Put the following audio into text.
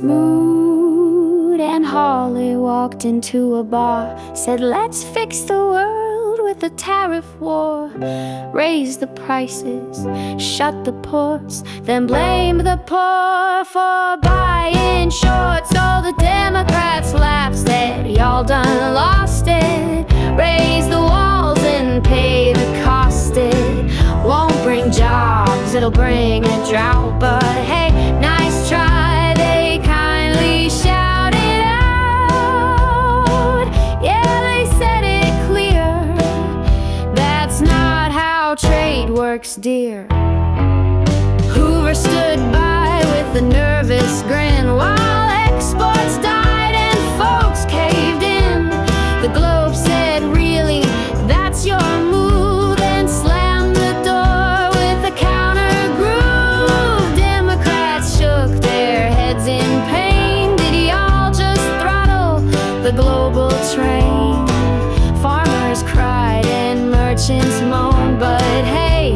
Smoot-Hawley walked into a bar, said, "Let's fix the world with a tariff war. Raise the prices, shut the ports, then blame the poor for buying shorts." All the Democrats laughed, said, "Y'all done lost it. Raise the walls and pay the cost. It won't bring jobs, it'll bring a drought. But hey, nice try," they kindly shouted out. Yeah, they said it clear, that's not how trade works, dear. Hoover stood by with a nervous grin while exports died and folks caved in. The Globe said, "Really, that's your move?" and slammed the door with a counter groove. Democrats shook their heads in pain. Did y'all just throttle the global train? Farmers cried and merchants moaned, but hey,